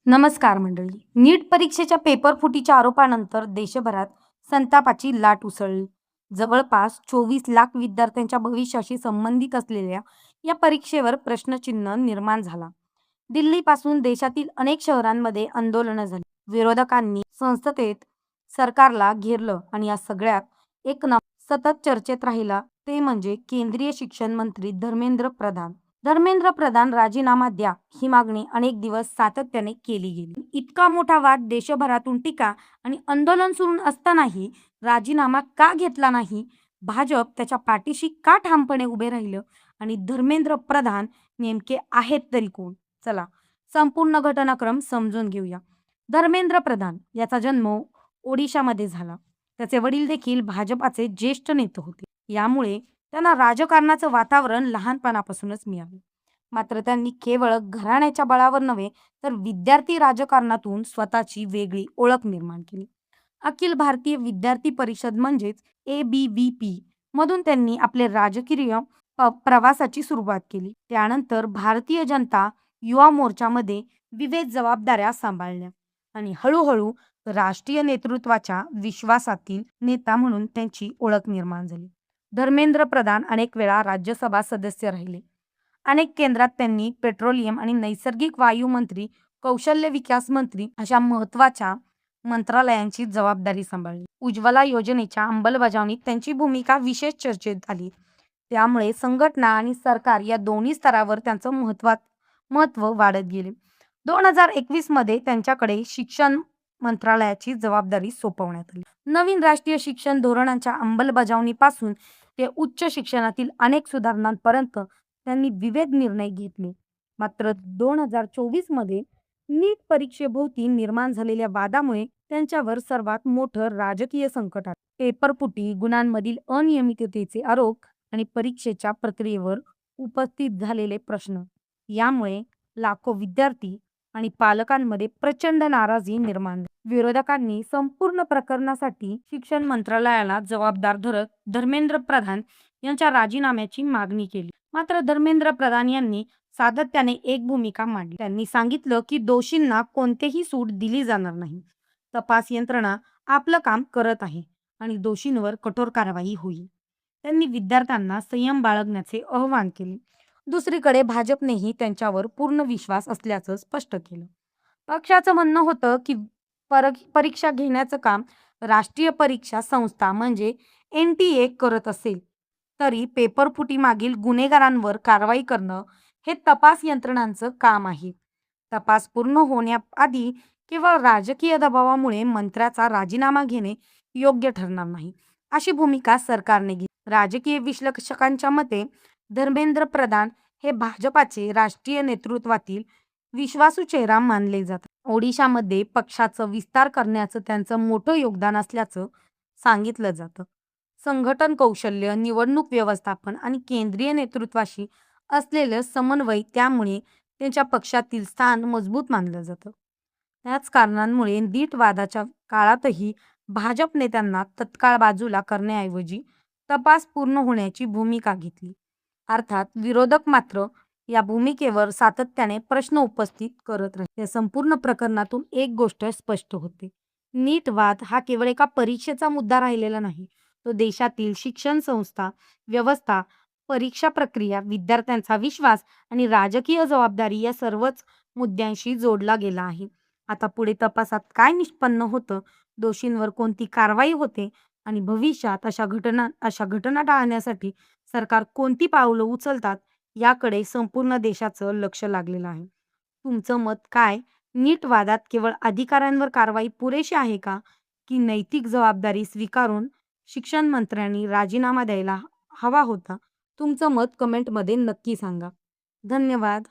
नमस्कार मंडळी. नीट परीक्षेच्या पेपर फुटीच्या आरोपानंतर देशभरात संतापाची लाट उसळली. जवळपास 24 लाख विद्यार्थ्यांच्या भविष्याशी संबंधित असलेल्या या परीक्षेवर प्रश्नचिन्ह निर्माण झाला. दिल्लीपासून देशातील अनेक शहरांमध्ये आंदोलनं झाली. विरोधकांनी संसदेत सरकारला घेरलं आणि या सगळ्यात एक नाव सतत चर्चेत राहिला, ते म्हणजे केंद्रीय शिक्षण मंत्री धर्मेंद्र प्रधान. धर्मेंद्र प्रधान राजीनामा द्या ही मागणी अनेक दिवस सातत्याने केली गेली. इतका मोठा वाद, देशभरातून टीका आणि आंदोलन सुरू असतानाही राजीनामा का घेतला नाही, भाजप त्याच्या पाठीशी का ठामपणे उभे राहिलं आणि धर्मेंद्र प्रधान नेमके आहेत तरी कोण? चला संपूर्ण घटनाक्रम समजून घेऊया. धर्मेंद्र प्रधान याचा जन्म ओडिशामध्ये झाला. त्याचे वडील देखील भाजपाचे ज्येष्ठ नेते होते. यामुळे त्यांना राजकारणाचं वातावरण लहानपणापासूनच मिळालं. मात्र त्यांनी केवळ घराण्याच्या बळावर नव्हे, तर विद्यार्थी राजकारणातून स्वतःची वेगळी ओळख निर्माण केली. अखिल भारतीय विद्यार्थी परिषद म्हणजेच ABVP मधून त्यांनी आपले राजकीय प्रवासाची सुरुवात केली. त्यानंतर भारतीय जनता युवा मोर्चामध्ये विविध जबाबदाऱ्या सांभाळल्या आणि हळूहळू राष्ट्रीय नेतृत्वाच्या विश्वासातील नेता म्हणून त्यांची ओळख निर्माण झाली. धर्मेंद्र प्रधान अनेक वेळा राज्यसभा सदस्य राहिले. अनेक केंद्रात त्यांनी पेट्रोलियम आणि नैसर्गिक वायू मंत्री, कौशल्य विकास मंत्री अशा महत्वाच्या मंत्रालयांची जबाबदारी सांभाळली. उज्ज्वला योजनेच्या अंमलबजावणीत त्यांची भूमिका विशेष चर्चेत आली. त्यामुळे संघटना आणि सरकार या दोन्ही स्तरावर त्यांचं महत्त्व वाढत गेले. 2021 मध्ये त्यांच्याकडे शिक्षण मंत्रालयाची जबाबदारी सोपवण्यात आली. नवीन राष्ट्रीय शिक्षण धोरणांच्या अंमलबजावणीपासून ते उच्च शिक्षणातील अनेक सुधारणांपर्यंत त्यांनी विविध निर्णय घेतले. मात्र 2024 मध्ये नीट परीक्षेभोवती निर्माण झालेल्या वादामुळे त्यांच्यावर सर्वात मोठं राजकीय संकट आलं. पेपरफुटी, गुणांमधील अनियमिततेचे आरोप आणि परीक्षेच्या प्रक्रियेवर उपस्थित झालेले प्रश्न यामुळे लाखो विद्यार्थी आणि पालकांमध्ये प्रचंड नाराजी निर्माण झाली. विरोधकांनी संपूर्ण प्रकरणासाठी शिक्षण मंत्रालयाला जबाबदार धरत धर्मेंद्र प्रधान यांच्या राजीनाम्याची मागणी केली. मात्र धर्मेंद्र प्रधान यांनी सातत्याने एक भूमिका मांडली. त्यांनी सांगितलं की दोषींना कोणतेही सूट दिली जाणार नाही. तपास यंत्रणा आपलं काम करत आहे आणि दोषींवर कठोर कारवाई होईल. त्यांनी विद्यार्थ्यांना संयम बाळगण्याचे आवाहन केले. दुसरीकडे भाजपनेही त्यांच्यावर पूर्ण विश्वास असल्याचं स्पष्ट केलं. पक्षाचं म्हणणं होतं की परीक्षा घेण्याचं काम राष्ट्रीय परीक्षा संस्था म्हणजे NTA करत असेल, तरी पेपरफुटी मागील गुन्हेगारांवर कारवाई करणं हे तपास यंत्रणांचं काम आहे. तपास पूर्ण होण्याआधी केवळ राजकीय दबावामुळे मंत्र्याचा राजीनामा घेणे योग्य ठरणार नाही, अशी भूमिका सरकारने घेतली. राजकीय विश्लेषकांच्या मते धर्मेंद्र प्रधान हे भाजपाचे राष्ट्रीय नेतृत्वातील विश्वासू चेहरा मानले जातात. ओडिशामध्ये पक्षाचं विस्तार करण्याचं त्यांचं मोठं योगदान असल्याचं सांगितलं जातं. संघटन कौशल्य, निवडणूक व्यवस्थापन आणि केंद्रीय नेतृत्वाशी असलेलं समन्वय त्यामुळे त्यांच्या पक्षातील स्थान मजबूत मानलं जातं. त्याच कारणांमुळे नीट वादाच्या काळातही भाजप नेत्यांना तत्काळ बाजूला करण्याऐवजी तपास पूर्ण होण्याची भूमिका घेतली. अर्थात विरोधक मात्र या भूमिकेवर सातत्याने प्रश्न उपस्थित करत राहिले. या संपूर्ण प्रकरणातून एक गोष्ट स्पष्ट होते. नीट वाद हा केवळ एका परीक्षेचा मुद्दा राहिलेला नाही. तो देशातील शिक्षण संस्था, व्यवस्था, परीक्षा प्रक्रिया, विद्यार्थ्यांचा विश्वास आणि राजकीय जबाबदारी या सर्वच मुद्द्यांशी जोडला गेला आहे. आता पुढे तपासात काय निष्पन्न होतं, दोषींवर कोणती कारवाई होते आणि भविष्यात अशा घटना टाळण्यासाठी सरकार कोणती पावलं उचलतात, याकडे संपूर्ण देशाचं लक्ष लागलेलं आहे. तुमचं मत काय? नीट वादात केवळ अधिकाऱ्यांवर कारवाई पुरेशी आहे का, की नैतिक जबाबदारी स्वीकारून शिक्षण मंत्र्यांनी राजीनामा द्यायला हवा होता? तुमचं मत कमेंटमध्ये नक्की सांगा. धन्यवाद.